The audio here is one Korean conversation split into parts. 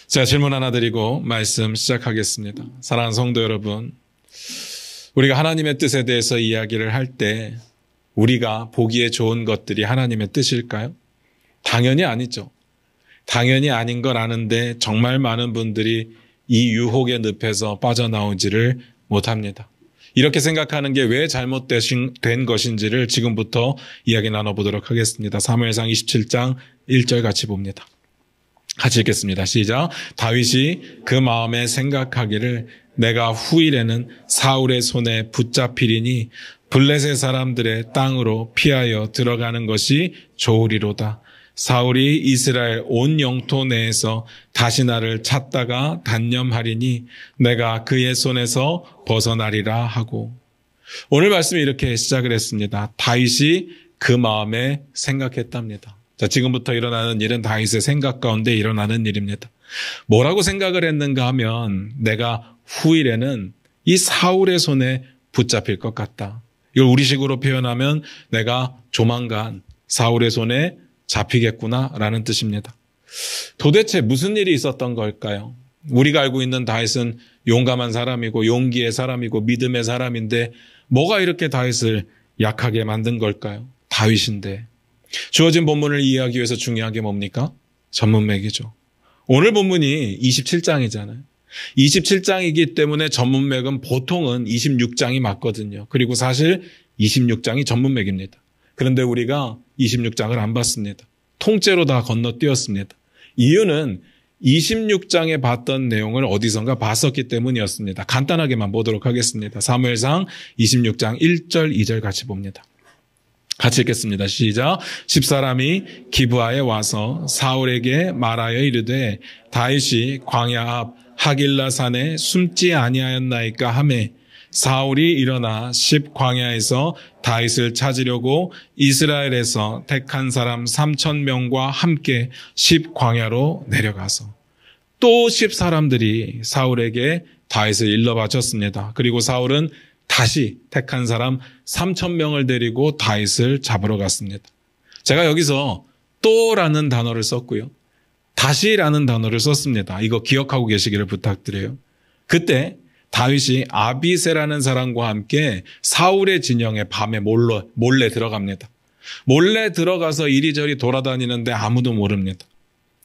제가 질문 하나 드리고 말씀 시작하겠습니다. 사랑하는 성도 여러분, 우리가 하나님의 뜻에 대해서 이야기를 할 때 우리가 보기에 좋은 것들이 하나님의 뜻일까요? 당연히 아니죠. 당연히 아닌 걸 아는데 정말 많은 분들이 이 유혹의 늪에서 빠져나오지를 못합니다. 이렇게 생각하는 게 왜 잘못된 것인지를 지금부터 이야기 나눠보도록 하겠습니다. 사무엘상 27장 1절 같이 봅니다. 같이 읽겠습니다. 시작. 다윗이 그 마음에 생각하기를 내가 후일에는 사울의 손에 붙잡히리니 블레셋 사람들의 땅으로 피하여 들어가는 것이 좋으리로다. 사울이 이스라엘 온 영토 내에서 다시 나를 찾다가 단념하리니 내가 그의 손에서 벗어나리라 하고. 오늘 말씀이 이렇게 시작을 했습니다. 다윗이 그 마음에 생각했답니다. 자, 지금부터 일어나는 일은 다윗의 생각 가운데 일어나는 일입니다. 뭐라고 생각을 했는가 하면 내가 후일에는 이 사울의 손에 붙잡힐 것 같다. 이걸 우리식으로 표현하면 내가 조만간 사울의 손에 잡히겠구나라는 뜻입니다. 도대체 무슨 일이 있었던 걸까요? 우리가 알고 있는 다윗은 용감한 사람이고 용기의 사람이고 믿음의 사람인데 뭐가 이렇게 다윗을 약하게 만든 걸까요? 다윗인데. 주어진 본문을 이해하기 위해서 중요한 게 뭡니까? 전문맥이죠. 오늘 본문이 27장이잖아요. 27장이기 때문에 전문맥은 보통은 26장이 맞거든요. 그리고 사실 26장이 전문맥입니다. 그런데 우리가 26장을 안 봤습니다. 통째로 다 건너뛰었습니다. 이유는 26장에 봤던 내용을 어디선가 봤었기 때문이었습니다. 간단하게만 보도록 하겠습니다. 사무엘상 26장 1절 2절 같이 봅니다. 같이 읽겠습니다. 시작. 10사람이 기브아에 와서 사울에게 말하여 이르되 다윗이 광야 앞 하길라 산에 숨지 아니하였나이까 하매 사울이 일어나 10광야에서 다윗을 찾으려고 이스라엘에서 택한 사람 3,000명과 함께 10광야로 내려가서 또 10사람들이 사울에게 다윗을 일러 바쳤습니다. 그리고 사울은 다시 택한 사람 3,000명을 데리고 다윗을 잡으러 갔습니다. 제가 여기서 또라는 단어를 썼고요. 다시라는 단어를 썼습니다. 이거 기억하고 계시기를 부탁드려요. 그때 다윗이 아비새라는 사람과 함께 사울의 진영에 밤에 몰래 들어갑니다. 몰래 들어가서 이리저리 돌아다니는데 아무도 모릅니다.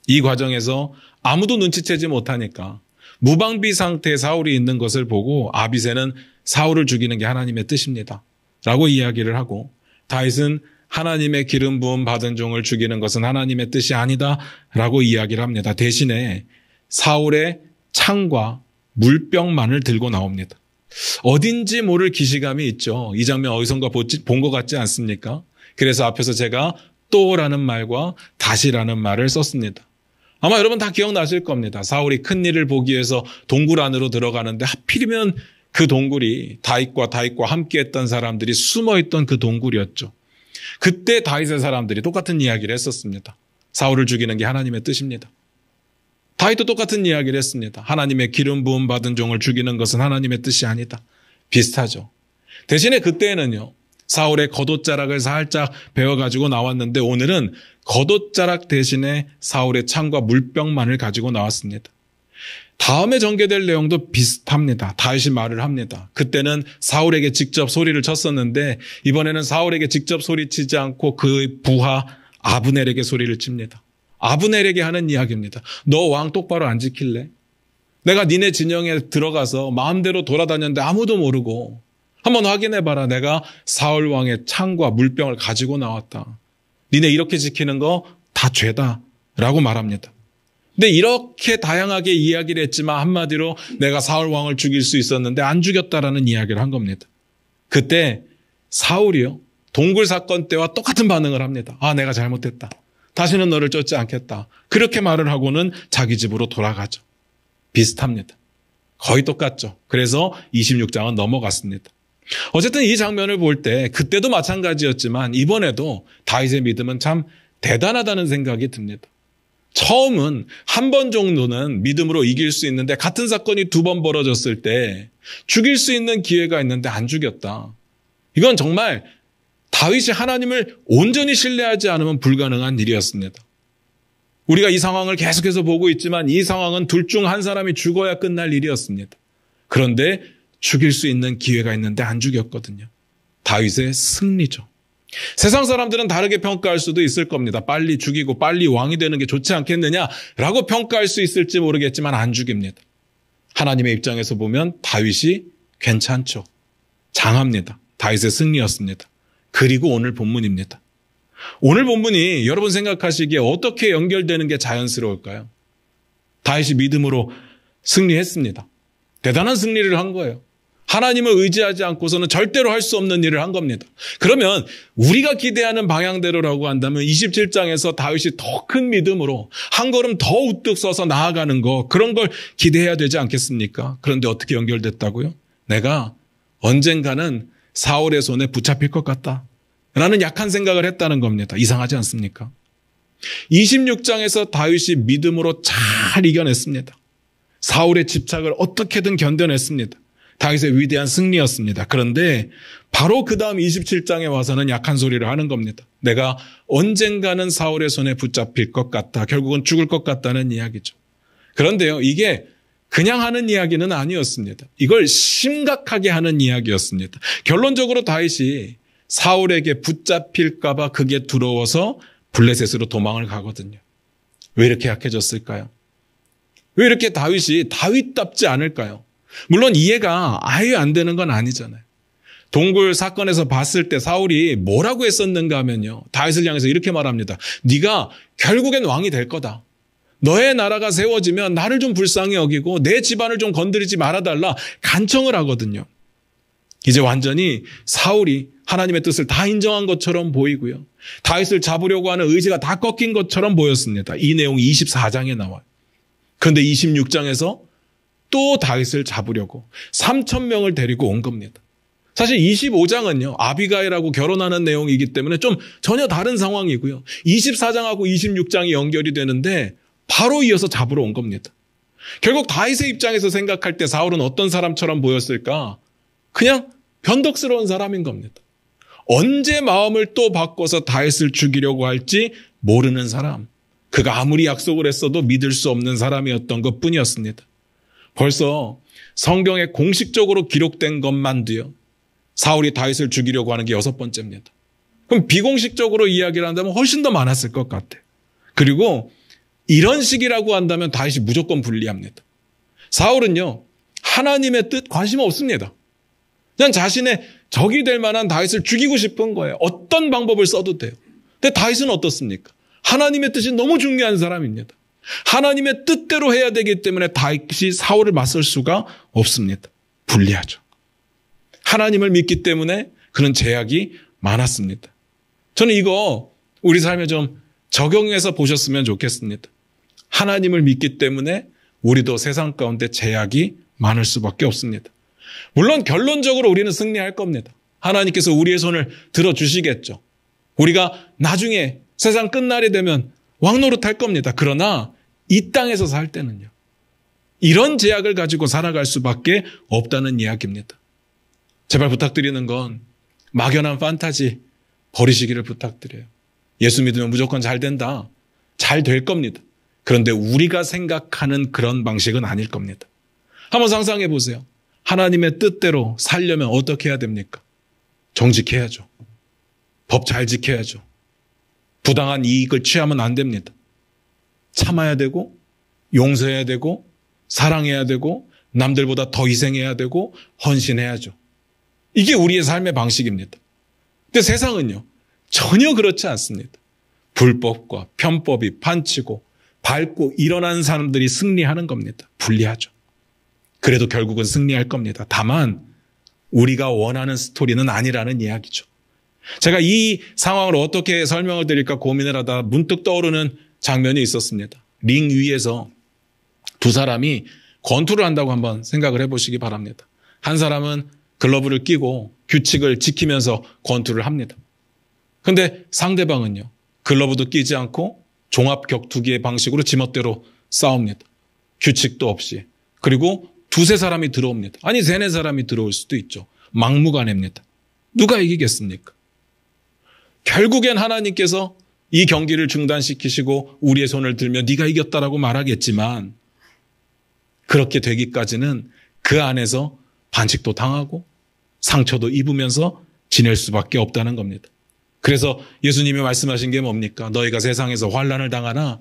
이 과정에서 아무도 눈치채지 못하니까 무방비 상태의 사울이 있는 것을 보고 아비새는 사울을 죽이는 게 하나님의 뜻입니다. 라고 이야기를 하고 다윗은 하나님의 기름 부음 받은 종을 죽이는 것은 하나님의 뜻이 아니다. 라고 이야기를 합니다. 대신에 사울의 창과 물병만을 들고 나옵니다. 어딘지 모를 기시감이 있죠. 이 장면 어디선가 본 것 같지 않습니까? 그래서 앞에서 제가 또라는 말과 다시라는 말을 썼습니다. 아마 여러분 다 기억나실 겁니다. 사울이 큰일을 보기 위해서 동굴 안으로 들어가는데 하필이면 그 동굴이 다윗과 함께했던 사람들이 숨어있던 그 동굴이었죠. 그때 다윗의 사람들이 똑같은 이야기를 했었습니다. 사울을 죽이는 게 하나님의 뜻입니다. 다윗도 똑같은 이야기를 했습니다. 하나님의 기름 부음 받은 종을 죽이는 것은 하나님의 뜻이 아니다. 비슷하죠. 대신에 그때는요. 사울의 겉옷자락을 살짝 베어가지고 나왔는데 오늘은 겉옷자락 대신에 사울의 창과 물병만을 가지고 나왔습니다. 다음에 전개될 내용도 비슷합니다. 다윗이 말을 합니다. 그때는 사울에게 직접 소리를 쳤었는데 이번에는 사울에게 직접 소리치지 않고 그 부하 아브넬에게 소리를 칩니다. 아브넬에게 하는 이야기입니다. 너 왕 똑바로 안 지킬래? 내가 니네 진영에 들어가서 마음대로 돌아다녔는데 아무도 모르고 한번 확인해봐라. 내가 사울 왕의 창과 물병을 가지고 나왔다. 니네 이렇게 지키는 거 다 죄다. 라고 말합니다. 근데 이렇게 다양하게 이야기를 했지만 한마디로 내가 사울 왕을 죽일 수 있었는데 안 죽였다라는 이야기를 한 겁니다. 그때 사울이요. 동굴 사건 때와 똑같은 반응을 합니다. 아, 내가 잘못했다. 다시는 너를 쫓지 않겠다. 그렇게 말을 하고는 자기 집으로 돌아가죠. 비슷합니다. 거의 똑같죠. 그래서 26장은 넘어갔습니다. 어쨌든 이 장면을 볼 때 그때도 마찬가지였지만 이번에도 다윗의 믿음은 참 대단하다는 생각이 듭니다. 처음은 한 번 정도는 믿음으로 이길 수 있는데 같은 사건이 2번 벌어졌을 때 죽일 수 있는 기회가 있는데 안 죽였다. 이건 정말 다윗이 하나님을 온전히 신뢰하지 않으면 불가능한 일이었습니다. 우리가 이 상황을 계속해서 보고 있지만 이 상황은 둘 중 한 사람이 죽어야 끝날 일이었습니다. 그런데 죽일 수 있는 기회가 있는데 안 죽였거든요. 다윗의 승리죠. 세상 사람들은 다르게 평가할 수도 있을 겁니다. 빨리 죽이고 빨리 왕이 되는 게 좋지 않겠느냐라고 평가할 수 있을지 모르겠지만 안 죽입니다. 하나님의 입장에서 보면 다윗이 괜찮죠. 장합니다. 다윗의 승리였습니다. 그리고 오늘 본문입니다. 오늘 본문이 여러분 생각하시기에 어떻게 연결되는 게 자연스러울까요? 다윗이 믿음으로 승리했습니다. 대단한 승리를 한 거예요. 하나님을 의지하지 않고서는 절대로 할 수 없는 일을 한 겁니다. 그러면 우리가 기대하는 방향대로라고 한다면 27장에서 다윗이 더 큰 믿음으로 한 걸음 더 우뚝 서서 나아가는 거, 그런 걸 기대해야 되지 않겠습니까? 그런데 어떻게 연결됐다고요? 내가 언젠가는 사울의 손에 붙잡힐 것 같다 라는 약한 생각을 했다는 겁니다. 이상하지 않습니까? 26장에서 다윗이 믿음으로 잘 이겨냈습니다. 사울의 집착을 어떻게든 견뎌냈습니다. 다윗의 위대한 승리였습니다. 그런데 바로 그 다음 27장에 와서는 약한 소리를 하는 겁니다. 내가 언젠가는 사울의 손에 붙잡힐 것 같다. 결국은 죽을 것 같다는 이야기죠. 그런데요, 이게 그냥 하는 이야기는 아니었습니다. 이걸 심각하게 하는 이야기였습니다. 결론적으로 다윗이 사울에게 붙잡힐까 봐 그게 두려워서 블레셋으로 도망을 가거든요. 왜 이렇게 약해졌을까요? 왜 이렇게 다윗이 다윗답지 않을까요? 물론 이해가 아예 안 되는 건 아니잖아요. 동굴 사건에서 봤을 때 사울이 뭐라고 했었는가 하면요, 다윗을 향해서 이렇게 말합니다. 네가 결국엔 왕이 될 거다. 너의 나라가 세워지면 나를 좀 불쌍히 여기고 내 집안을 좀 건드리지 말아달라 간청을 하거든요. 이제 완전히 사울이 하나님의 뜻을 다 인정한 것처럼 보이고요. 다윗을 잡으려고 하는 의지가 다 꺾인 것처럼 보였습니다. 이 내용이 24장에 나와요. 그런데 26장에서 또 다윗을 잡으려고 3,000명을 데리고 온 겁니다. 사실 25장은요, 아비가일하고 결혼하는 내용이기 때문에 좀 전혀 다른 상황이고요. 24장하고 26장이 연결이 되는데 바로 이어서 잡으러 온 겁니다. 결국 다윗의 입장에서 생각할 때 사울은 어떤 사람처럼 보였을까? 그냥 변덕스러운 사람인 겁니다. 언제 마음을 또 바꿔서 다윗을 죽이려고 할지 모르는 사람. 그가 아무리 약속을 했어도 믿을 수 없는 사람이었던 것뿐이었습니다. 벌써 성경에 공식적으로 기록된 것만도요, 사울이 다윗을 죽이려고 하는 게 6번째입니다. 그럼 비공식적으로 이야기를 한다면 훨씬 더 많았을 것 같아요. 그리고 이런 식이라고 한다면 다윗이 무조건 불리합니다. 사울은요, 하나님의 뜻 관심 없습니다. 그냥 자신의 적이 될 만한 다윗을 죽이고 싶은 거예요. 어떤 방법을 써도 돼요. 근데 다윗은 어떻습니까? 하나님의 뜻이 너무 중요한 사람입니다. 하나님의 뜻대로 해야 되기 때문에 다윗이 사울을 맞설 수가 없습니다. 불리하죠. 하나님을 믿기 때문에 그런 제약이 많았습니다. 저는 이거 우리 삶에 좀 적용해서 보셨으면 좋겠습니다. 하나님을 믿기 때문에 우리도 세상 가운데 제약이 많을 수밖에 없습니다. 물론 결론적으로 우리는 승리할 겁니다. 하나님께서 우리의 손을 들어주시겠죠. 우리가 나중에 세상 끝날이 되면 왕노릇할 겁니다. 그러나 이 땅에서 살 때는요, 이런 제약을 가지고 살아갈 수밖에 없다는 이야기입니다. 제발 부탁드리는 건 막연한 판타지 버리시기를 부탁드려요. 예수 믿으면 무조건 잘 된다. 잘 될 겁니다. 그런데 우리가 생각하는 그런 방식은 아닐 겁니다. 한번 상상해 보세요. 하나님의 뜻대로 살려면 어떻게 해야 됩니까? 정직해야죠. 법 잘 지켜야죠. 부당한 이익을 취하면 안 됩니다. 참아야 되고, 용서해야 되고, 사랑해야 되고, 남들보다 더 희생해야 되고, 헌신해야죠. 이게 우리의 삶의 방식입니다. 근데 세상은요, 전혀 그렇지 않습니다. 불법과 편법이 판치고 밟고 일어나는 사람들이 승리하는 겁니다. 불리하죠. 그래도 결국은 승리할 겁니다. 다만 우리가 원하는 스토리는 아니라는 이야기죠. 제가 이 상황을 어떻게 설명을 드릴까 고민을 하다 문득 떠오르는 장면이 있었습니다. 링 위에서 두 사람이 권투를 한다고 한번 생각을 해보시기 바랍니다. 한 사람은 글러브를 끼고 규칙을 지키면서 권투를 합니다. 그런데 상대방은요, 글러브도 끼지 않고 종합 격투기의 방식으로 지멋대로 싸웁니다. 규칙도 없이. 그리고 두세 사람이 들어옵니다. 아니, 세네 사람이 들어올 수도 있죠. 막무가내입니다. 누가 이기겠습니까? 결국엔 하나님께서 이 경기를 중단시키시고 우리의 손을 들며 네가 이겼다라고 말하겠지만 그렇게 되기까지는 그 안에서 반칙도 당하고 상처도 입으면서 지낼 수밖에 없다는 겁니다. 그래서 예수님이 말씀하신 게 뭡니까? 너희가 세상에서 환난을 당하나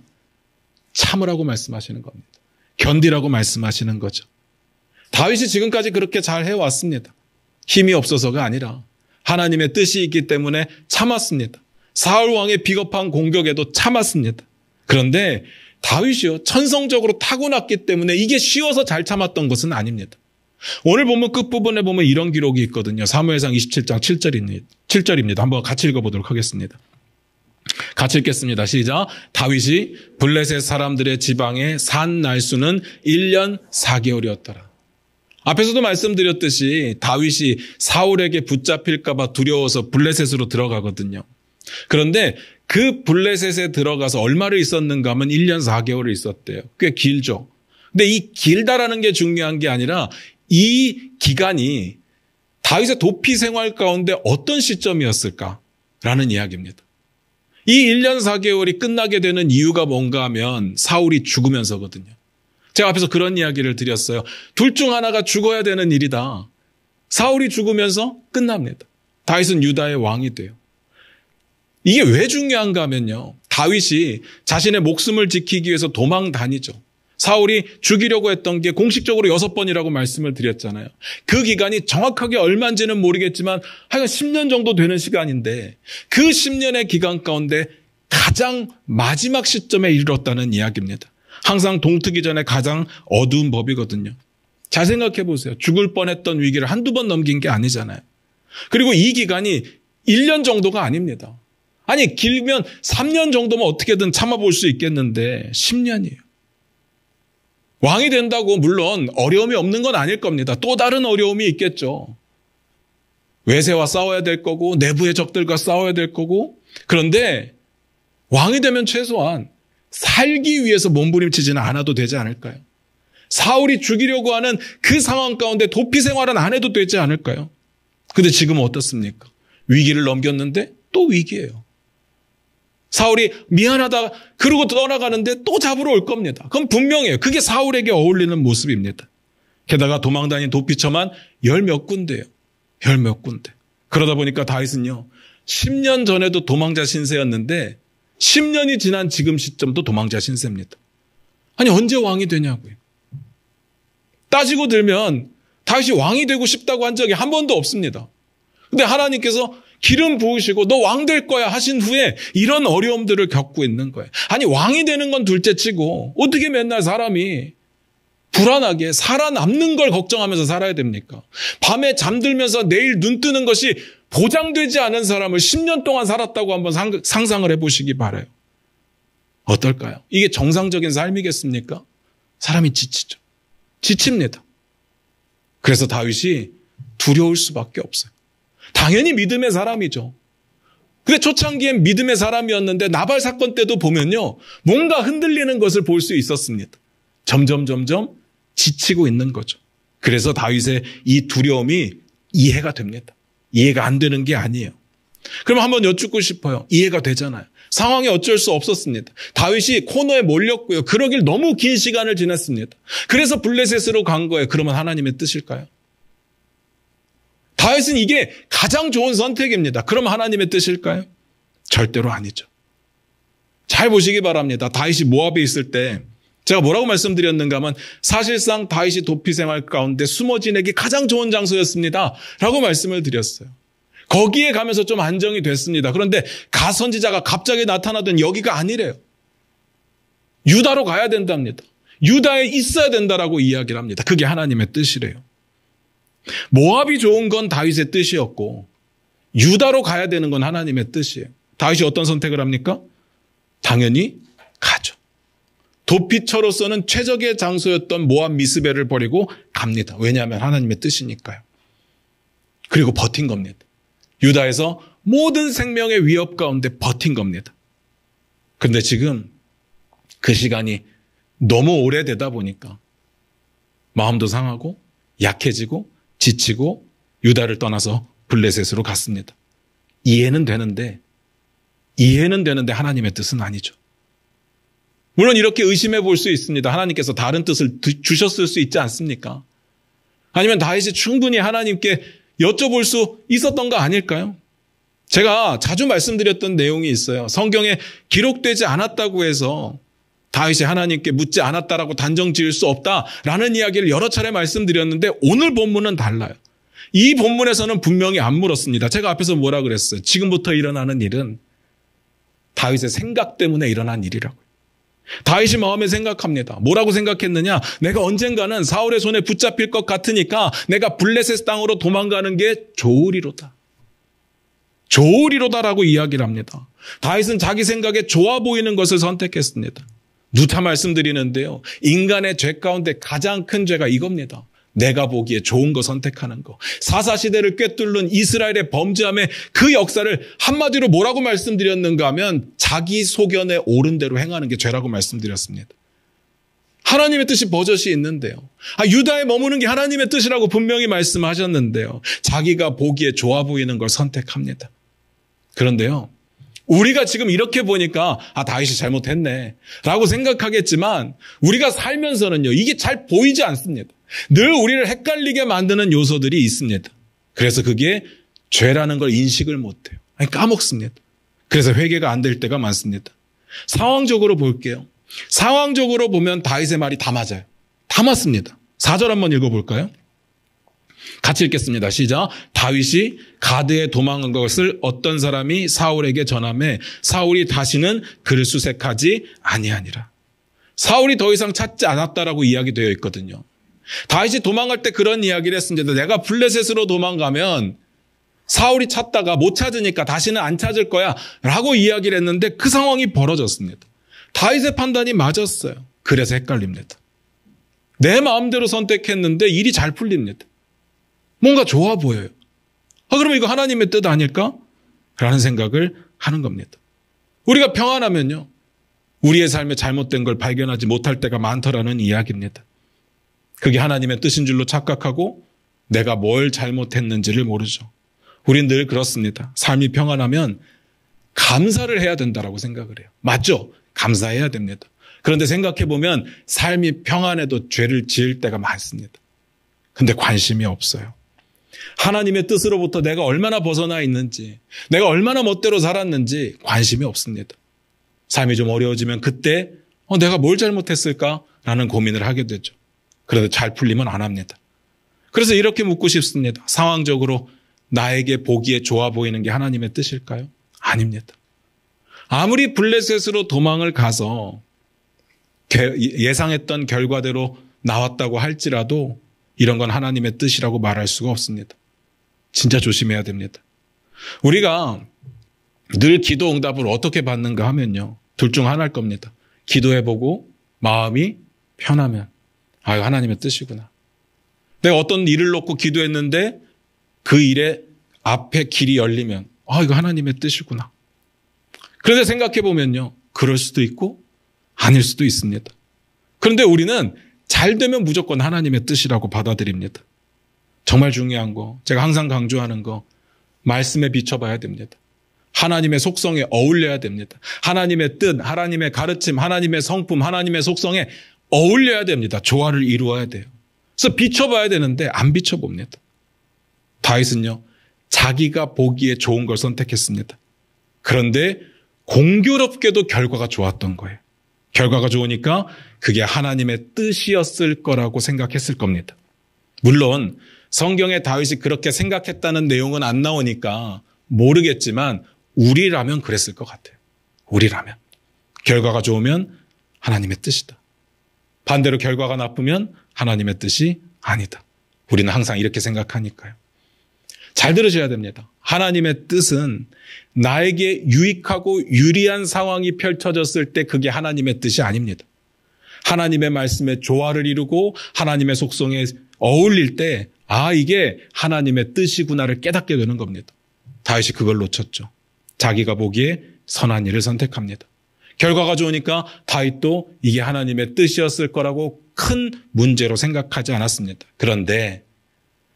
참으라고 말씀하시는 겁니다. 견디라고 말씀하시는 거죠. 다윗이 지금까지 그렇게 잘 해왔습니다. 힘이 없어서가 아니라 하나님의 뜻이 있기 때문에 참았습니다. 사울 왕의 비겁한 공격에도 참았습니다. 그런데 다윗이요, 천성적으로 타고났기 때문에 이게 쉬워서 잘 참았던 것은 아닙니다. 오늘 보면 끝부분에 보면 이런 기록이 있거든요. 사무엘상 27장 7절입니다. 한번 같이 읽어보도록 하겠습니다. 같이 읽겠습니다. 시작. 다윗이 블레셋 사람들의 지방에 산 날수는 1년 4개월이었더라. 앞에서도 말씀드렸듯이 다윗이 사울에게 붙잡힐까 봐 두려워서 블레셋으로 들어가거든요. 그런데 그 블레셋에 들어가서 얼마를 있었는가 하면 1년 4개월을 있었대요. 꽤 길죠. 근데 이 길다라는 게 중요한 게 아니라 이 기간이 다윗의 도피 생활 가운데 어떤 시점이었을까라는 이야기입니다. 이 1년 4개월이 끝나게 되는 이유가 뭔가 하면 사울이 죽으면서거든요. 제가 앞에서 그런 이야기를 드렸어요. 둘 중 하나가 죽어야 되는 일이다. 사울이 죽으면서 끝납니다. 다윗은 유다의 왕이 돼요. 이게 왜 중요한가 하면요. 다윗이 자신의 목숨을 지키기 위해서 도망 다니죠. 사울이 죽이려고 했던 게 공식적으로 6번이라고 말씀을 드렸잖아요. 그 기간이 정확하게 얼마인지는 모르겠지만 하여간 10년 정도 되는 시간인데 그 10년의 기간 가운데 가장 마지막 시점에 이르렀다는 이야기입니다. 항상 동트기 전에 가장 어두운 법이거든요. 잘 생각해 보세요. 죽을 뻔했던 위기를 한두 번 넘긴 게 아니잖아요. 그리고 이 기간이 1년 정도가 아닙니다. 아니 길면 3년 정도면 어떻게든 참아볼 수 있겠는데 10년이에요. 왕이 된다고 물론 어려움이 없는 건 아닐 겁니다. 또 다른 어려움이 있겠죠. 외세와 싸워야 될 거고 내부의 적들과 싸워야 될 거고 그런데 왕이 되면 최소한 살기 위해서 몸부림치지는 않아도 되지 않을까요? 사울이 죽이려고 하는 그 상황 가운데 도피 생활은 안 해도 되지 않을까요? 근데 지금은 어떻습니까? 위기를 넘겼는데 또 위기예요. 사울이 미안하다 그러고 떠나가는데 또 잡으러 올 겁니다. 그럼 분명해요. 그게 사울에게 어울리는 모습입니다. 게다가 도망다닌 도피처만 10몇 군데예요. 10몇 군데. 그러다 보니까 다윗은요. 10년 전에도 도망자 신세였는데 10년이 지난 지금 시점도 도망자 신세입니다. 아니 언제 왕이 되냐고요. 따지고 들면 다윗이 왕이 되고 싶다고 한 적이 한 번도 없습니다. 근데 하나님께서 기름 부으시고 너 왕 될 거야 하신 후에 이런 어려움들을 겪고 있는 거예요. 아니 왕이 되는 건 둘째치고 어떻게 맨날 사람이 불안하게 살아남는 걸 걱정하면서 살아야 됩니까? 밤에 잠들면서 내일 눈 뜨는 것이 보장되지 않은 사람을 10년 동안 살았다고 한번 상상을 해보시기 바라요. 어떨까요? 이게 정상적인 삶이겠습니까? 사람이 지치죠. 지칩니다. 그래서 다윗이 두려울 수밖에 없어요. 당연히 믿음의 사람이죠. 근데 초창기엔 믿음의 사람이었는데 나발 사건 때도 보면요. 뭔가 흔들리는 것을 볼 수 있었습니다. 점점 지치고 있는 거죠. 그래서 다윗의 이 두려움이 이해가 됩니다. 이해가 안 되는 게 아니에요. 그럼 한번 여쭙고 싶어요. 이해가 되잖아요. 상황이 어쩔 수 없었습니다. 다윗이 코너에 몰렸고요. 그러길 너무 긴 시간을 지냈습니다. 그래서 블레셋으로 간 거예요. 그러면 하나님의 뜻일까요? 다윗은 이게 가장 좋은 선택입니다. 그럼 하나님의 뜻일까요? 절대로 아니죠. 잘 보시기 바랍니다. 다윗이 모압에 있을 때 제가 뭐라고 말씀드렸는가 하면 사실상 다윗이 도피 생활 가운데 숨어 지내기 가장 좋은 장소였습니다. 라고 말씀을 드렸어요. 거기에 가면서 좀 안정이 됐습니다. 그런데 가선지자가 갑자기 나타나던 여기가 아니래요. 유다로 가야 된답니다. 유다에 있어야 된다라고 이야기를 합니다. 그게 하나님의 뜻이래요. 모압이 좋은 건 다윗의 뜻이었고 유다로 가야 되는 건 하나님의 뜻이에요. 다윗이 어떤 선택을 합니까? 당연히 가죠. 도피처로서는 최적의 장소였던 모압 미스베를 버리고 갑니다. 왜냐하면 하나님의 뜻이니까요. 그리고 버틴 겁니다. 유다에서 모든 생명의 위협 가운데 버틴 겁니다. 그런데 지금 그 시간이 너무 오래되다 보니까 마음도 상하고 약해지고 지치고 유다를 떠나서 블레셋으로 갔습니다. 이해는 되는데 이해는 되는데 하나님의 뜻은 아니죠. 물론 이렇게 의심해 볼 수 있습니다. 하나님께서 다른 뜻을 주셨을 수 있지 않습니까? 아니면 다윗이 충분히 하나님께 여쭤볼 수 있었던 거 아닐까요? 제가 자주 말씀드렸던 내용이 있어요. 성경에 기록되지 않았다고 해서 다윗이 하나님께 묻지 않았다라고 단정 지을 수 없다라는 이야기를 여러 차례 말씀드렸는데 오늘 본문은 달라요. 이 본문에서는 분명히 안 물었습니다. 제가 앞에서 뭐라 그랬어요? 지금부터 일어나는 일은 다윗의 생각 때문에 일어난 일이라고요. 다윗이 마음에 생각합니다. 뭐라고 생각했느냐? 내가 언젠가는 사울의 손에 붙잡힐 것 같으니까 내가 블레셋 땅으로 도망가는 게 좋으리로다. 좋으리로다라고 이야기를 합니다. 다윗은 자기 생각에 좋아 보이는 것을 선택했습니다. 누차 말씀드리는데요. 인간의 죄 가운데 가장 큰 죄가 이겁니다. 내가 보기에 좋은 거 선택하는 거. 사사시대를 꿰뚫는 이스라엘의 범죄함의 그 역사를 한마디로 뭐라고 말씀드렸는가 하면 자기 소견에 옳은 대로 행하는 게 죄라고 말씀드렸습니다. 하나님의 뜻이 버젓이 있는데요. 유다에 머무는 게 하나님의 뜻이라고 분명히 말씀하셨는데요. 자기가 보기에 좋아 보이는 걸 선택합니다. 그런데요. 우리가 지금 이렇게 보니까 다윗이 잘못했네 라고 생각하겠지만 우리가 살면서는요. 이게 잘 보이지 않습니다. 늘 우리를 헷갈리게 만드는 요소들이 있습니다. 그래서 그게 죄라는 걸 인식을 못해요. 까먹습니다. 그래서 회개가 안 될 때가 많습니다. 상황적으로 볼게요. 상황적으로 보면 다윗의 말이 다 맞아요. 다 맞습니다. 4절 한번 읽어볼까요? 같이 읽겠습니다. 시작. 다윗이 가드에 도망한 것을 어떤 사람이 사울에게 전하매 사울이 다시는 그를 수색하지 아니하니라. 사울이 더 이상 찾지 않았다라고 이야기되어 있거든요. 다윗이 도망갈 때 그런 이야기를 했습니다. 내가 블레셋으로 도망가면 사울이 찾다가 못 찾으니까 다시는 안 찾을 거야 라고 이야기를 했는데 그 상황이 벌어졌습니다. 다윗의 판단이 맞았어요. 그래서 헷갈립니다. 내 마음대로 선택했는데 일이 잘 풀립니다. 뭔가 좋아 보여요. 그러면 이거 하나님의 뜻 아닐까? 라는 생각을 하는 겁니다. 우리가 평안하면요. 우리의 삶에 잘못된 걸 발견하지 못할 때가 많더라는 이야기입니다. 그게 하나님의 뜻인 줄로 착각하고 내가 뭘 잘못했는지를 모르죠. 우린 늘 그렇습니다. 삶이 평안하면 감사를 해야 된다라고 생각을 해요. 맞죠? 감사해야 됩니다. 그런데 생각해보면 삶이 평안해도 죄를 지을 때가 많습니다. 근데 관심이 없어요. 하나님의 뜻으로부터 내가 얼마나 벗어나 있는지, 내가 얼마나 멋대로 살았는지 관심이 없습니다. 삶이 좀 어려워지면 그때 내가 뭘 잘못했을까라는 고민을 하게 되죠. 그런데 잘 풀리면 안 합니다. 그래서 이렇게 묻고 싶습니다. 상황적으로 나에게 보기에 좋아 보이는 게 하나님의 뜻일까요? 아닙니다. 아무리 블레셋으로 도망을 가서 예상했던 결과대로 나왔다고 할지라도 이런 건 하나님의 뜻이라고 말할 수가 없습니다. 진짜 조심해야 됩니다. 우리가 늘 기도 응답을 어떻게 받는가 하면요. 둘 중 하나일 겁니다. 기도해보고 마음이 편하면 하나님의 뜻이구나. 내가 어떤 일을 놓고 기도했는데 그 일에 앞에 길이 열리면 이거 하나님의 뜻이구나. 그런데 생각해보면요. 그럴 수도 있고 아닐 수도 있습니다. 그런데 우리는 잘 되면 무조건 하나님의 뜻이라고 받아들입니다. 정말 중요한 거, 제가 항상 강조하는 거, 말씀에 비춰봐야 됩니다. 하나님의 속성에 어울려야 됩니다. 하나님의 뜻, 하나님의 가르침, 하나님의 성품, 하나님의 속성에 어울려야 됩니다. 조화를 이루어야 돼요. 그래서 비춰봐야 되는데 안 비춰봅니다. 다윗은요, 자기가 보기에 좋은 걸 선택했습니다. 그런데 공교롭게도 결과가 좋았던 거예요. 결과가 좋으니까 그게 하나님의 뜻이었을 거라고 생각했을 겁니다. 물론 성경에 다윗이 그렇게 생각했다는 내용은 안 나오니까 모르겠지만 우리라면 그랬을 것 같아요. 우리라면. 결과가 좋으면 하나님의 뜻이다. 반대로 결과가 나쁘면 하나님의 뜻이 아니다. 우리는 항상 이렇게 생각하니까요. 잘 들으셔야 됩니다. 하나님의 뜻은 나에게 유익하고 유리한 상황이 펼쳐졌을 때 그게 하나님의 뜻이 아닙니다. 하나님의 말씀에 조화를 이루고 하나님의 속성에 어울릴 때 이게 하나님의 뜻이구나를 깨닫게 되는 겁니다. 다윗이 그걸 놓쳤죠. 자기가 보기에 선한 일을 선택합니다. 결과가 좋으니까 다윗도 이게 하나님의 뜻이었을 거라고 큰 문제로 생각하지 않았습니다. 그런데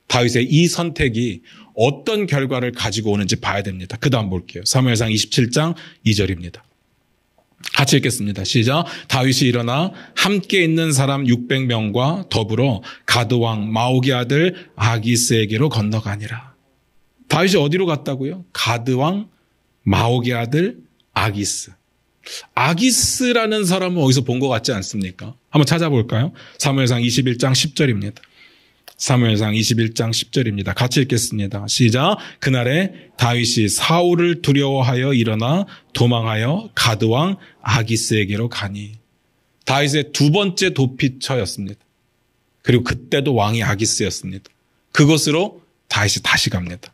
다윗의 이 선택이 어떤 결과를 가지고 오는지 봐야 됩니다. 그 다음 볼게요. 사무엘상 27장 2절입니다. 같이 읽겠습니다. 시작. 다윗이 일어나 함께 있는 사람 600명과 더불어 가드왕 마옥의 아들 아기스에게로 건너가니라. 다윗이 어디로 갔다고요? 가드왕 마옥의 아들 아기스. 아기스라는 사람은 어디서 본 것 같지 않습니까? 한번 찾아볼까요? 사무엘상 21장 10절입니다. 사무엘상 21장 10절입니다. 같이 읽겠습니다. 시작. 그날에 다윗이 사울을 두려워하여 일어나 도망하여 가드왕 아기스에게로 가니. 다윗의 두 번째 도피처였습니다. 그리고 그때도 왕이 아기스였습니다. 그곳으로 다윗이 다시 갑니다.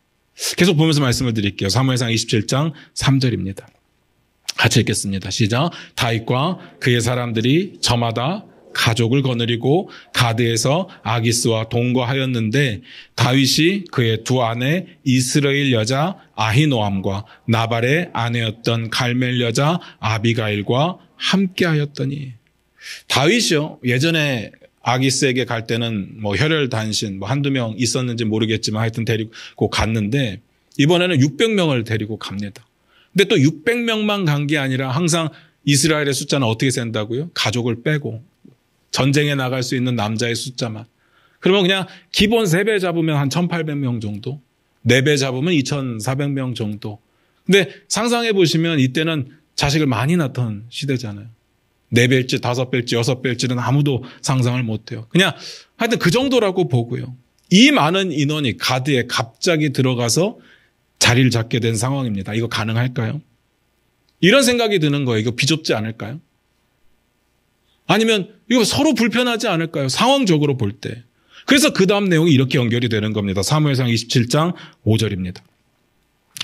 계속 보면서 말씀을 드릴게요. 사무엘상 27장 3절입니다. 같이 읽겠습니다. 시작. 다윗과 그의 사람들이 저마다 가족을 거느리고 가드에서 아기스와 동거하였는데 다윗이 그의 두 아내 이스라엘 여자 아히노암과 나발의 아내였던 갈멜 여자 아비가일과 함께하였더니. 다윗이요, 예전에 아기스에게 갈 때는 혈혈 단신 한두 명 있었는지 모르겠지만 하여튼 데리고 갔는데 이번에는 600명을 데리고 갑니다. 근데 또 600명만 간 게 아니라 항상 이스라엘의 숫자는 어떻게 센다고요? 가족을 빼고 전쟁에 나갈 수 있는 남자의 숫자만. 그러면 그냥 기본 3배 잡으면 한 1,800명 정도, 4배 잡으면 2,400명 정도. 근데 상상해 보시면 이때는 자식을 많이 낳던 시대잖아요. 4배일지 5배일지 6배일지는 아무도 상상을 못해요. 그냥 하여튼 그 정도라고 보고요. 이 많은 인원이 가드에 갑자기 들어가서 자리를 잡게 된 상황입니다. 이거 가능할까요? 이런 생각이 드는 거예요. 이거 비좁지 않을까요? 아니면 이거 서로 불편하지 않을까요? 상황적으로 볼 때. 그래서 그 다음 내용이 이렇게 연결이 되는 겁니다. 사무엘상 27장 5절입니다.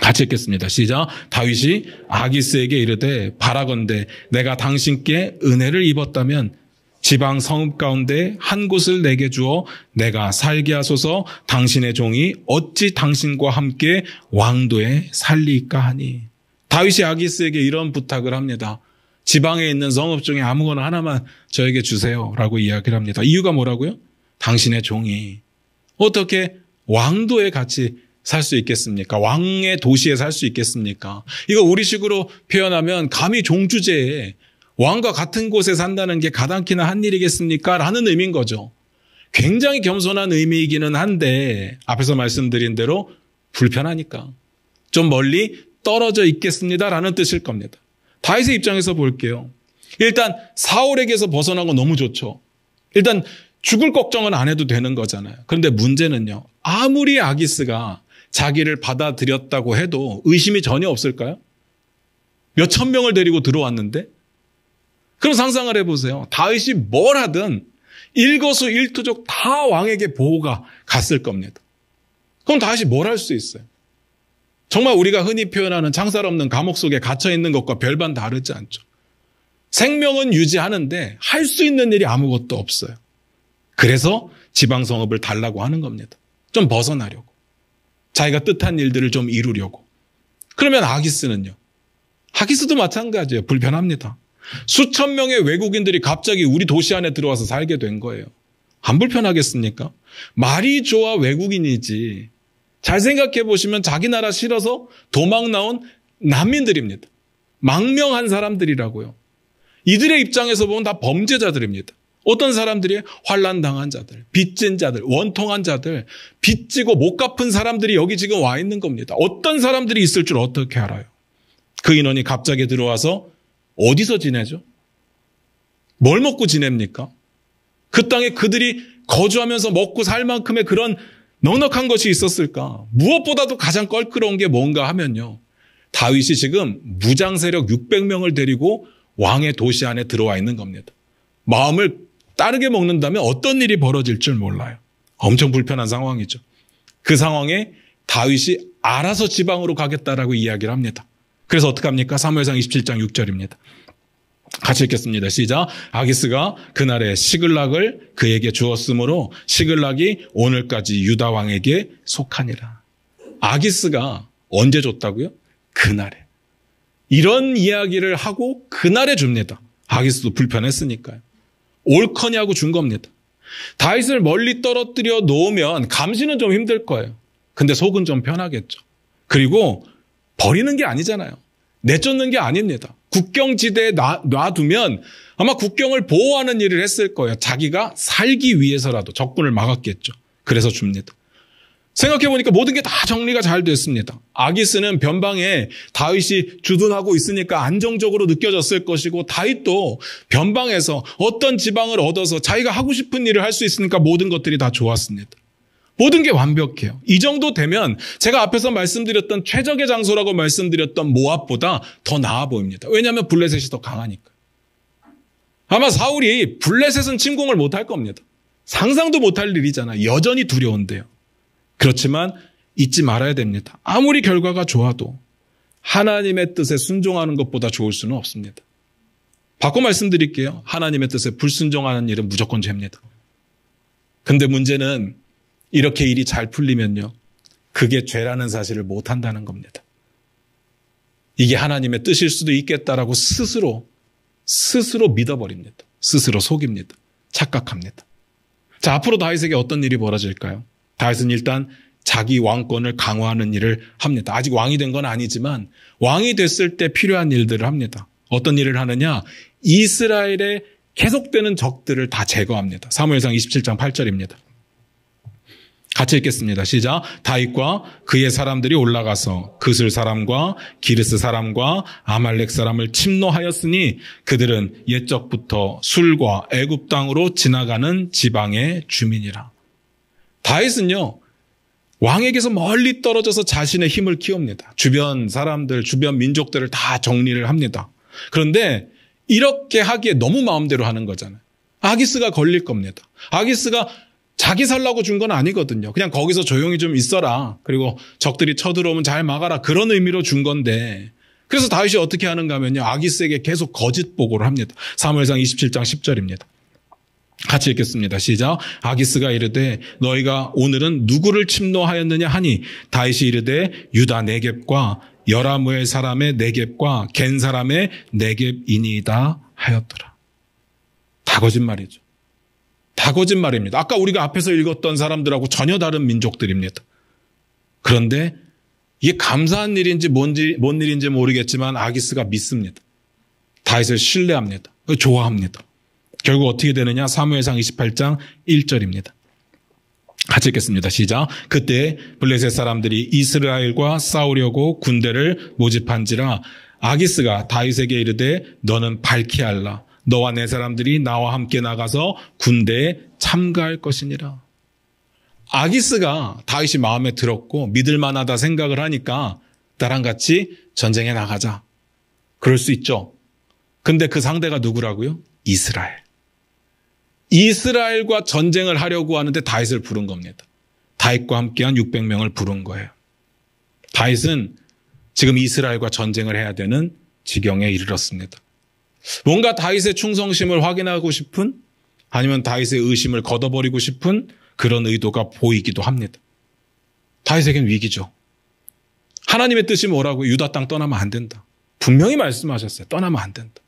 같이 읽겠습니다. 시작. 다윗이 아기스에게 이르되 바라건대 내가 당신께 은혜를 입었다면 지방 성읍 가운데 한 곳을 내게 주어 내가 살게 하소서. 당신의 종이 어찌 당신과 함께 왕도에 살리까 하니. 다윗이 아기스에게 이런 부탁을 합니다. 지방에 있는 성읍 중에 아무거나 하나만 저에게 주세요라고 이야기를 합니다. 이유가 뭐라고요? 당신의 종이 어떻게 왕도에 같이 살 수 있겠습니까? 왕의 도시에 살 수 있겠습니까? 이거 우리식으로 표현하면 감히 종주제에 왕과 같은 곳에 산다는 게 가당키나 한 일이겠습니까? 라는 의미인 거죠. 굉장히 겸손한 의미이기는 한데 앞에서 말씀드린 대로 불편하니까 좀 멀리 떨어져 있겠습니다라는 뜻일 겁니다. 다윗의 입장에서 볼게요. 일단 사울에게서 벗어난 건 너무 좋죠. 일단 죽을 걱정은 안 해도 되는 거잖아요. 그런데 문제는요. 아무리 아기스가 자기를 받아들였다고 해도 의심이 전혀 없을까요? 몇천 명을 데리고 들어왔는데? 그럼 상상을 해보세요. 다윗이 뭘 하든 일거수일투족 다 왕에게 보호가 갔을 겁니다. 그럼 다윗이 뭘 할 수 있어요? 정말 우리가 흔히 표현하는 창살 없는 감옥 속에 갇혀있는 것과 별반 다르지 않죠. 생명은 유지하는데 할 수 있는 일이 아무것도 없어요. 그래서 지방성읍을 달라고 하는 겁니다. 좀 벗어나려고. 자기가 뜻한 일들을 좀 이루려고. 그러면 아기스는요. 아기스도 마찬가지예요. 불편합니다. 수천 명의 외국인들이 갑자기 우리 도시 안에 들어와서 살게 된 거예요. 안 불편하겠습니까? 말이 좋아 외국인이지. 잘 생각해 보시면 자기 나라 싫어서 도망 나온 난민들입니다. 망명한 사람들이라고요. 이들의 입장에서 보면 다 범죄자들입니다. 어떤 사람들이 환난당한 자들, 빚진 자들, 원통한 자들, 빚지고 못 갚은 사람들이 여기 지금 와 있는 겁니다. 어떤 사람들이 있을 줄 어떻게 알아요? 그 인원이 갑자기 들어와서 어디서 지내죠? 뭘 먹고 지냅니까? 그 땅에 그들이 거주하면서 먹고 살 만큼의 그런 넉넉한 것이 있었을까? 무엇보다도 가장 껄끄러운 게 뭔가 하면요. 다윗이 지금 무장 세력 600명을 데리고 왕의 도시 안에 들어와 있는 겁니다. 마음을 따르게 먹는다면 어떤 일이 벌어질 줄 몰라요. 엄청 불편한 상황이죠. 그 상황에 다윗이 알아서 지방으로 가겠다라고 이야기를 합니다. 그래서 어떻게 합니까? 사무엘상 27장 6절입니다. 같이 읽겠습니다. 시작. 아기스가 그날에 시글락을 그에게 주었으므로 시글락이 오늘까지 유다 왕에게 속하니라. 아기스가 언제 줬다고요? 그날에. 이런 이야기를 하고 그날에 줍니다. 아기스도 불편했으니까요. 옳거냐고 준 겁니다. 다윗을 멀리 떨어뜨려 놓으면 감시는 좀 힘들 거예요. 근데 속은 좀 편하겠죠. 그리고 버리는 게 아니잖아요. 내쫓는 게 아닙니다. 국경지대에 놔두면 아마 국경을 보호하는 일을 했을 거예요. 자기가 살기 위해서라도 적군을 막았겠죠. 그래서 줍니다. 생각해보니까 모든 게 다 정리가 잘 됐습니다. 아기스는 변방에 다윗이 주둔하고 있으니까 안정적으로 느껴졌을 것이고, 다윗도 변방에서 어떤 지방을 얻어서 자기가 하고 싶은 일을 할 수 있으니까 모든 것들이 다 좋았습니다. 모든 게 완벽해요. 이 정도 되면 제가 앞에서 말씀드렸던 최적의 장소라고 말씀드렸던 모압보다 더 나아 보입니다. 왜냐하면 블레셋이 더 강하니까. 아마 사울이 블레셋은 침공을 못할 겁니다. 상상도 못할 일이잖아요. 여전히 두려운데요. 그렇지만 잊지 말아야 됩니다. 아무리 결과가 좋아도 하나님의 뜻에 순종하는 것보다 좋을 수는 없습니다. 바꿔 말씀드릴게요. 하나님의 뜻에 불순종하는 일은 무조건 죄입니다. 근데 문제는 이렇게 일이 잘 풀리면요, 그게 죄라는 사실을 못한다는 겁니다. 이게 하나님의 뜻일 수도 있겠다라고 스스로 믿어버립니다. 스스로 속입니다. 착각합니다. 자, 앞으로 다윗에게 어떤 일이 벌어질까요? 다윗은 일단 자기 왕권을 강화하는 일을 합니다. 아직 왕이 된 건 아니지만 왕이 됐을 때 필요한 일들을 합니다. 어떤 일을 하느냐? 이스라엘의 계속되는 적들을 다 제거합니다. 사무엘상 27장 8절입니다. 같이 읽겠습니다. 시작. 다윗과 그의 사람들이 올라가서 그슬 사람과 기르스 사람과 아말렉 사람을 침노하였으니 그들은 옛적부터 술과 애굽 땅으로 지나가는 지방의 주민이라. 다윗은요, 왕에게서 멀리 떨어져서 자신의 힘을 키웁니다. 주변 사람들, 주변 민족들을 다 정리를 합니다. 그런데 이렇게 하기에 너무 마음대로 하는 거잖아요. 아기스가 걸릴 겁니다. 아기스가 자기 살라고 준 건 아니거든요. 그냥 거기서 조용히 좀 있어라. 그리고 적들이 쳐들어오면 잘 막아라. 그런 의미로 준 건데, 그래서 다윗이 어떻게 하는가 하면요, 아기스에게 계속 거짓 보고를 합니다. 사무엘상 27장 10절입니다. 같이 읽겠습니다. 시작. 아기스가 이르되 너희가 오늘은 누구를 침노하였느냐 하니 다윗이 이르되 유다 네겝과 여라무엘 사람의 네겝과 겐 사람의 네겝이니이다 하였더라. 다 거짓말이죠. 다 거짓말입니다. 아까 우리가 앞에서 읽었던 사람들하고 전혀 다른 민족들입니다. 그런데 이게 감사한 일인지 뭔 일인지 모르겠지만 아기스가 믿습니다. 다윗을 신뢰합니다. 좋아합니다. 결국 어떻게 되느냐? 사무엘상 28장 1절입니다. 같이 읽겠습니다. 시작. 그때 블레셋 사람들이 이스라엘과 싸우려고 군대를 모집한지라 아기스가 다윗에게 이르되 너는 밝히 알라. 너와 내 사람들이 나와 함께 나가서 군대에 참가할 것이니라. 아기스가 다윗이 마음에 들었고 믿을 만하다 생각을 하니까 나랑 같이 전쟁에 나가자. 그럴 수 있죠. 근데 그 상대가 누구라고요? 이스라엘. 이스라엘과 전쟁을 하려고 하는데 다윗을 부른 겁니다. 다윗과 함께한 600명을 부른 거예요. 다윗은 지금 이스라엘과 전쟁을 해야 되는 지경에 이르렀습니다. 뭔가 다윗의 충성심을 확인하고 싶은, 아니면 다윗의 의심을 걷어버리고 싶은 그런 의도가 보이기도 합니다. 다윗에겐 위기죠. 하나님의 뜻이 뭐라고요? 유다 땅 떠나면 안 된다. 분명히 말씀하셨어요. 떠나면 안 된다.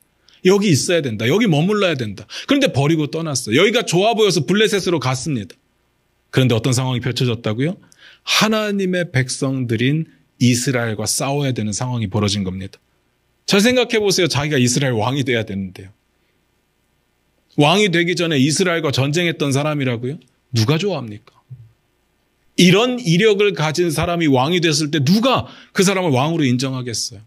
여기 있어야 된다. 여기 머물러야 된다. 그런데 버리고 떠났어요. 여기가 좋아 보여서 블레셋으로 갔습니다. 그런데 어떤 상황이 펼쳐졌다고요? 하나님의 백성들인 이스라엘과 싸워야 되는 상황이 벌어진 겁니다. 잘 생각해 보세요. 자기가 이스라엘 왕이 돼야 되는데요. 왕이 되기 전에 이스라엘과 전쟁했던 사람이라고요? 누가 좋아합니까? 이런 이력을 가진 사람이 왕이 됐을 때 누가 그 사람을 왕으로 인정하겠어요?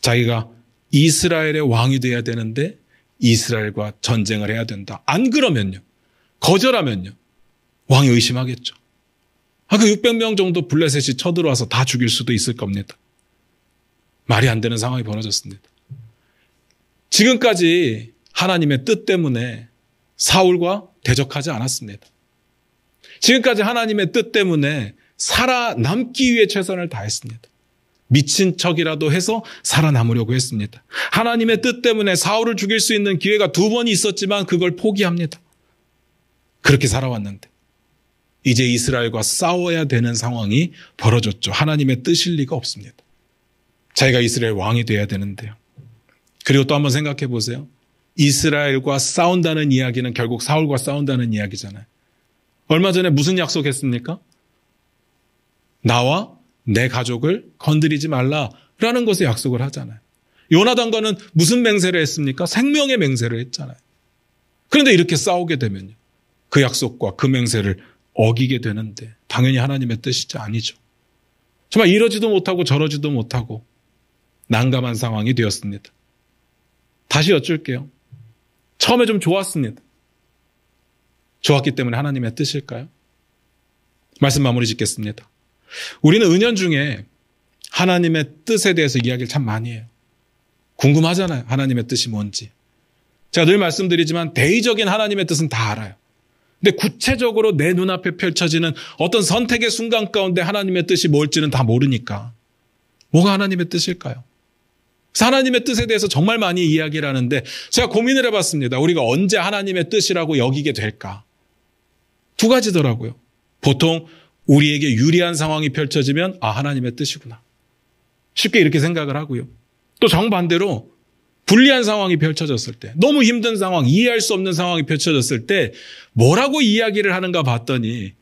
자기가 이스라엘의 왕이 돼야 되는데 이스라엘과 전쟁을 해야 된다. 안 그러면요, 거절하면요, 왕이 의심하겠죠. 그 600명 정도 블레셋이 쳐들어와서 다 죽일 수도 있을 겁니다. 말이 안 되는 상황이 벌어졌습니다. 지금까지 하나님의 뜻 때문에 사울과 대적하지 않았습니다. 지금까지 하나님의 뜻 때문에 살아남기 위해 최선을 다했습니다. 미친 척이라도 해서 살아남으려고 했습니다. 하나님의 뜻 때문에 사울을 죽일 수 있는 기회가 2번이 있었지만 그걸 포기합니다. 그렇게 살아왔는데 이제 이스라엘과 싸워야 되는 상황이 벌어졌죠. 하나님의 뜻일 리가 없습니다. 자기가 이스라엘 왕이 돼야 되는데요. 그리고 또 한번 생각해 보세요. 이스라엘과 싸운다는 이야기는 결국 사울과 싸운다는 이야기잖아요. 얼마 전에 무슨 약속했습니까? 나와 내 가족을 건드리지 말라라는 것에 약속을 하잖아요. 요나단과는 무슨 맹세를 했습니까? 생명의 맹세를 했잖아요. 그런데 이렇게 싸우게 되면요, 그 약속과 그 맹세를 어기게 되는데 당연히 하나님의 뜻이지 아니죠. 정말 이러지도 못하고 저러지도 못하고 난감한 상황이 되었습니다. 다시 여쭐게요. 처음에 좀 좋았습니다. 좋았기 때문에 하나님의 뜻일까요? 말씀 마무리 짓겠습니다. 우리는 은연중에 하나님의 뜻에 대해서 이야기를 참 많이 해요. 궁금하잖아요. 하나님의 뜻이 뭔지. 제가 늘 말씀드리지만 대의적인 하나님의 뜻은 다 알아요. 근데 구체적으로 내 눈앞에 펼쳐지는 어떤 선택의 순간 가운데 하나님의 뜻이 뭘지는 다 모르니까 뭐가 하나님의 뜻일까요? 그래서 하나님의 뜻에 대해서 정말 많이 이야기를 하는데 제가 고민을 해봤습니다. 우리가 언제 하나님의 뜻이라고 여기게 될까? 두 가지더라고요. 보통 우리에게 유리한 상황이 펼쳐지면 하나님의 뜻이구나. 쉽게 이렇게 생각을 하고요. 또 정반대로 불리한 상황이 펼쳐졌을 때, 너무 힘든 상황, 이해할 수 없는 상황이 펼쳐졌을 때 뭐라고 이야기를 하는가 봤더니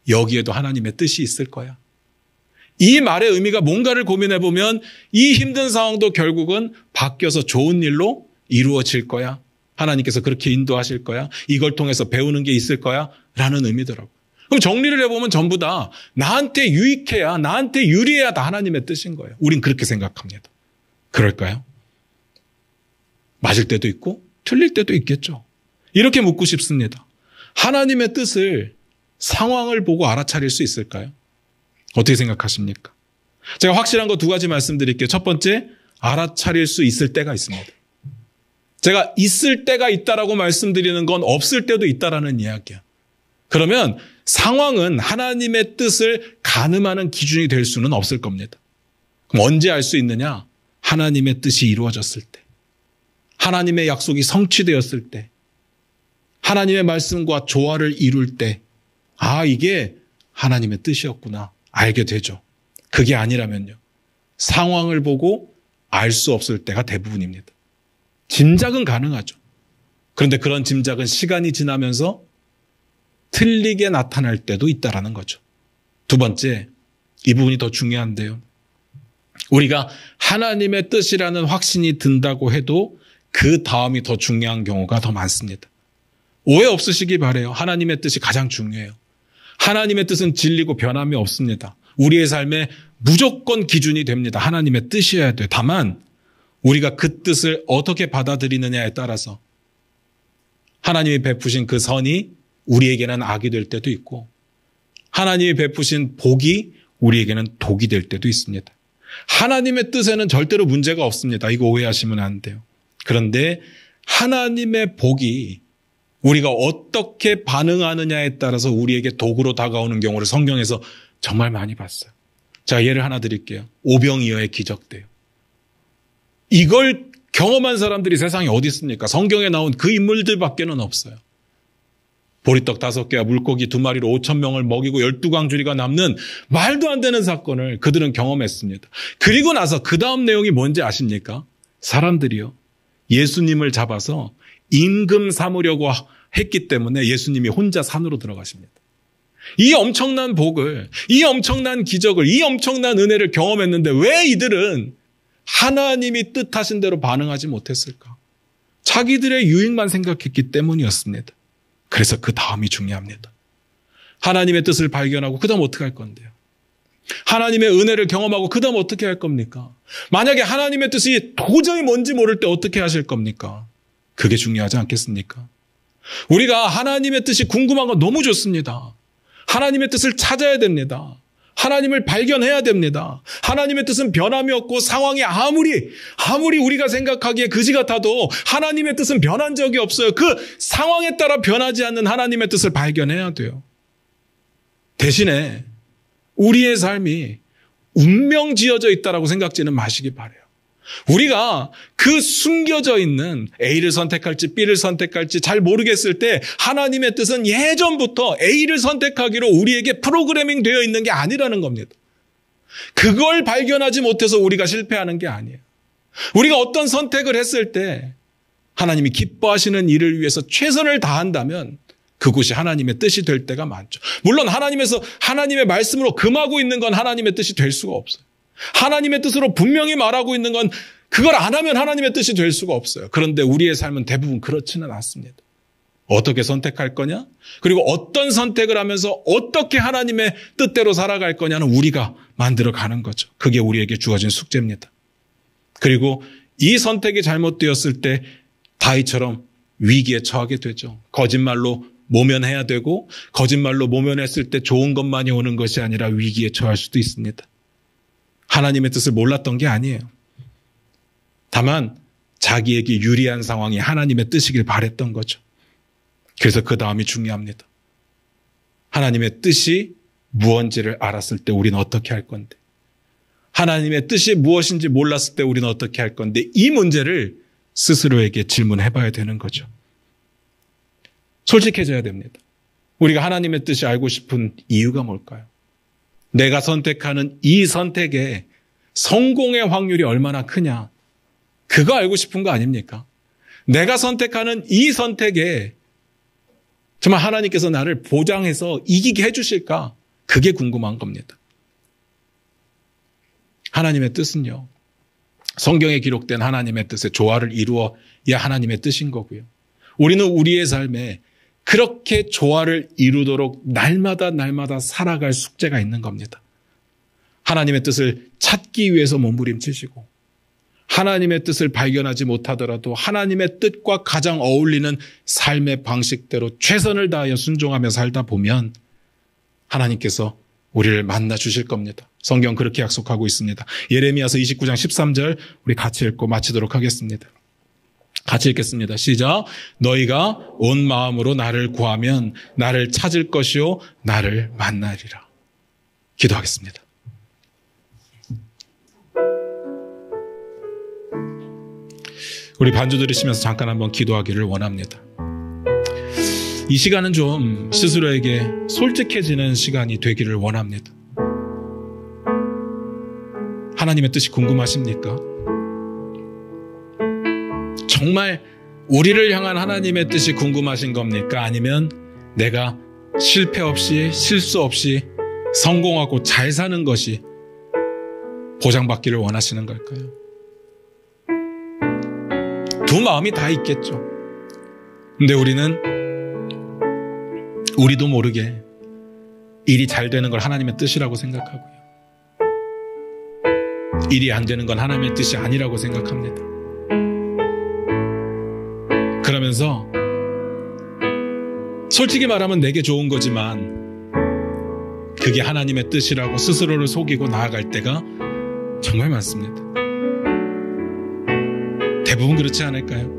여기에도 하나님의 뜻이 있을 거야. 이 말의 의미가 뭔가를 고민해보면 이 힘든 상황도 결국은 바뀌어서 좋은 일로 이루어질 거야. 하나님께서 그렇게 인도하실 거야. 이걸 통해서 배우는 게 있을 거야. 라는 의미더라고요. 그럼 정리를 해보면 전부 다 나한테 유익해야, 나한테 유리해야 다 하나님의 뜻인 거예요. 우린 그렇게 생각합니다. 그럴까요? 맞을 때도 있고 틀릴 때도 있겠죠. 이렇게 묻고 싶습니다. 하나님의 뜻을 상황을 보고 알아차릴 수 있을까요? 어떻게 생각하십니까? 제가 확실한 거 두 가지 말씀드릴게요. 첫 번째, 알아차릴 수 있을 때가 있습니다. 제가 있을 때가 있다라고 말씀드리는 건 없을 때도 있다라는 이야기야. 그러면 상황은 하나님의 뜻을 가늠하는 기준이 될 수는 없을 겁니다. 그럼 언제 알 수 있느냐? 하나님의 뜻이 이루어졌을 때, 하나님의 약속이 성취되었을 때, 하나님의 말씀과 조화를 이룰 때, 이게 하나님의 뜻이었구나 알게 되죠. 그게 아니라면요, 상황을 보고 알 수 없을 때가 대부분입니다. 짐작은 가능하죠. 그런데 그런 짐작은 시간이 지나면서 틀리게 나타날 때도 있다라는 거죠. 두 번째, 이 부분이 더 중요한데요. 우리가 하나님의 뜻이라는 확신이 든다고 해도 그 다음이 더 중요한 경우가 더 많습니다. 오해 없으시기 바라요. 하나님의 뜻이 가장 중요해요. 하나님의 뜻은 진리고 변함이 없습니다. 우리의 삶에 무조건 기준이 됩니다. 하나님의 뜻이어야 돼요. 다만 우리가 그 뜻을 어떻게 받아들이느냐에 따라서 하나님이 베푸신 그 선이 우리에게는 악이 될 때도 있고, 하나님이 베푸신 복이 우리에게는 독이 될 때도 있습니다. 하나님의 뜻에는 절대로 문제가 없습니다. 이거 오해하시면 안 돼요. 그런데 하나님의 복이 우리가 어떻게 반응하느냐에 따라서 우리에게 독으로 다가오는 경우를 성경에서 정말 많이 봤어요. 자, 예를 하나 드릴게요. 오병이어의 기적대요. 이걸 경험한 사람들이 세상에 어디 있습니까? 성경에 나온 그 인물들밖에는 없어요. 보리떡 5개와 물고기 2마리로 5,000명을 먹이고 12광주리가 남는 말도 안 되는 사건을 그들은 경험했습니다. 그리고 나서 그 다음 내용이 뭔지 아십니까? 사람들이요, 예수님을 잡아서 임금 삼으려고 했기 때문에 예수님이 혼자 산으로 들어가십니다. 이 엄청난 복을, 이 엄청난 기적을, 이 엄청난 은혜를 경험했는데 왜 이들은 하나님이 뜻하신 대로 반응하지 못했을까? 자기들의 유익만 생각했기 때문이었습니다. 그래서 그 다음이 중요합니다. 하나님의 뜻을 발견하고 그 다음 어떻게 할 건데요? 하나님의 은혜를 경험하고 그 다음 어떻게 할 겁니까? 만약에 하나님의 뜻이 도저히 뭔지 모를 때 어떻게 하실 겁니까? 그게 중요하지 않겠습니까? 우리가 하나님의 뜻이 궁금한 건 너무 좋습니다. 하나님의 뜻을 찾아야 됩니다. 하나님을 발견해야 됩니다. 하나님의 뜻은 변함이 없고 상황이 아무리 우리가 생각하기에 그지 같아도 하나님의 뜻은 변한 적이 없어요. 그 상황에 따라 변하지 않는 하나님의 뜻을 발견해야 돼요. 대신에 우리의 삶이 운명 지어져 있다라고 생각지는 마시기 바라요. 우리가 그 숨겨져 있는 A를 선택할지 B를 선택할지 잘 모르겠을 때 하나님의 뜻은 예전부터 A를 선택하기로 우리에게 프로그래밍 되어 있는 게 아니라는 겁니다. 그걸 발견하지 못해서 우리가 실패하는 게 아니에요. 우리가 어떤 선택을 했을 때 하나님이 기뻐하시는 일을 위해서 최선을 다한다면 그곳이 하나님의 뜻이 될 때가 많죠. 물론 하나님의 말씀으로 금하고 있는 건 하나님의 뜻이 될 수가 없어요. 하나님의 뜻으로 분명히 말하고 있는 건 그걸 안 하면 하나님의 뜻이 될 수가 없어요. 그런데 우리의 삶은 대부분 그렇지는 않습니다. 어떻게 선택할 거냐? 그리고 어떤 선택을 하면서 어떻게 하나님의 뜻대로 살아갈 거냐는 우리가 만들어가는 거죠. 그게 우리에게 주어진 숙제입니다. 그리고 이 선택이 잘못되었을 때 다윗처럼 위기에 처하게 되죠. 거짓말로 모면해야 되고 거짓말로 모면했을 때 좋은 것만이 오는 것이 아니라 위기에 처할 수도 있습니다. 하나님의 뜻을 몰랐던 게 아니에요. 다만 자기에게 유리한 상황이 하나님의 뜻이길 바랬던 거죠. 그래서 그 다음이 중요합니다. 하나님의 뜻이 무엇인지를 알았을 때 우리는 어떻게 할 건데, 하나님의 뜻이 무엇인지 몰랐을 때 우리는 어떻게 할 건데, 이 문제를 스스로에게 질문해 봐야 되는 거죠. 솔직해져야 됩니다. 우리가 하나님의 뜻이 알고 싶은 이유가 뭘까요? 내가 선택하는 이 선택에 성공의 확률이 얼마나 크냐, 그거 알고 싶은 거 아닙니까? 내가 선택하는 이 선택에 정말 하나님께서 나를 보장해서 이기게 해주실까? 그게 궁금한 겁니다. 하나님의 뜻은요, 성경에 기록된 하나님의 뜻에 조화를 이루어야 하나님의 뜻인 거고요. 우리는 우리의 삶에 그렇게 조화를 이루도록 날마다 살아갈 숙제가 있는 겁니다. 하나님의 뜻을 찾기 위해서 몸부림치시고, 하나님의 뜻을 발견하지 못하더라도 하나님의 뜻과 가장 어울리는 삶의 방식대로 최선을 다하여 순종하며 살다 보면 하나님께서 우리를 만나 주실 겁니다. 성경 그렇게 약속하고 있습니다. 예레미야서 29장 13절 우리 같이 읽고 마치도록 하겠습니다. 같이 읽겠습니다. 시작. 너희가 온 마음으로 나를 구하면 나를 찾을 것이요 나를 만나리라. 기도하겠습니다. 우리 반주 들으시면서 잠깐 한번 기도하기를 원합니다. 이 시간은 좀 스스로에게 솔직해지는 시간이 되기를 원합니다. 하나님의 뜻이 궁금하십니까? 정말 우리를 향한 하나님의 뜻이 궁금하신 겁니까? 아니면 내가 실패 없이 실수 없이 성공하고 잘 사는 것이 보장받기를 원하시는 걸까요? 두 마음이 다 있겠죠. 근데 우리도 모르게 일이 잘 되는 걸 하나님의 뜻이라고 생각하고요, 일이 안 되는 건 하나님의 뜻이 아니라고 생각합니다. 그러면서 솔직히 말하면 내게 좋은 거지만 그게 하나님의 뜻이라고 스스로를 속이고 나아갈 때가 정말 많습니다. 대부분 그렇지 않을까요?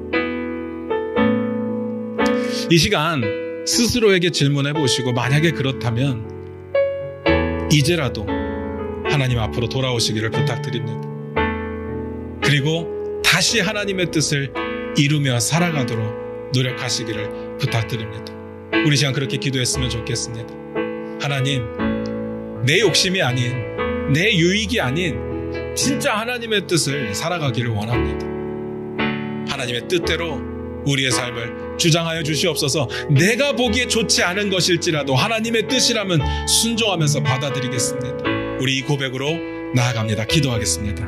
이 시간 스스로에게 질문해 보시고, 만약에 그렇다면 이제라도 하나님 앞으로 돌아오시기를 부탁드립니다. 그리고 다시 하나님의 뜻을 이루며 살아가도록 노력하시기를 부탁드립니다. 우리 시간 그렇게 기도했으면 좋겠습니다. 하나님, 내 욕심이 아닌, 내 유익이 아닌 진짜 하나님의 뜻을 살아가기를 원합니다. 하나님의 뜻대로 우리의 삶을 주장하여 주시옵소서. 내가 보기에 좋지 않은 것일지라도 하나님의 뜻이라면 순종하면서 받아들이겠습니다. 우리 이 고백으로 나아갑니다. 기도하겠습니다.